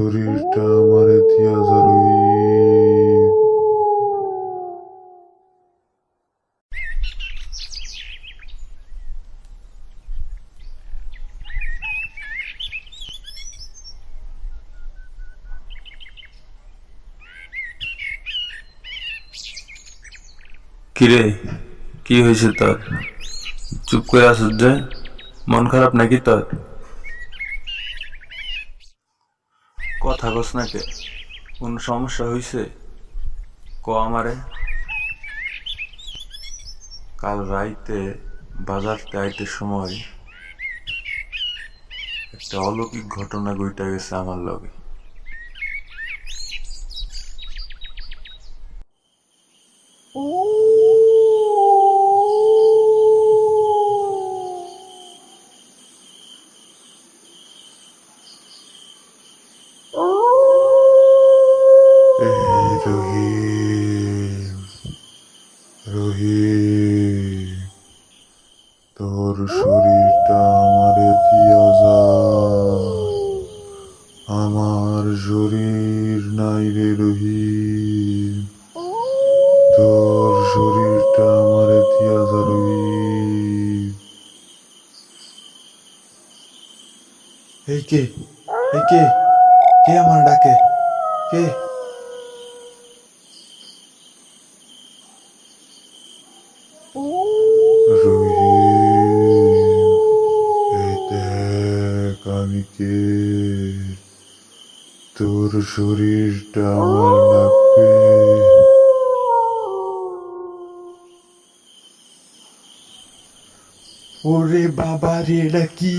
শরীরটা আমারে দিয়া যা রহিম। কিরে, কি হয়েছে তোর? চুপ করে আসিস যে? মন খারাপ নাকি তোর? কথা কস না কে? কোন সমস্যা হয়েছে? ক আমারে। কাল রাইতে বাজারতে আইতে সময় একটা অলৌকিক ঘটনা ঘইটা গেছে আমার লগে। এই রহিম, রহিম, তোর শরীরটা আমারে দিয়া যা। আমার শরীর নাই রে রহিম, তোর শরীরটা আমারে দিয়া যা রহিম। এই কে? এই কে? কে আমার ডাকে? কে? রহিম, এই দেখ আমি কে। তোর শরীরটা আমার লাগবে। ওরে বাবা রে, এটা কি?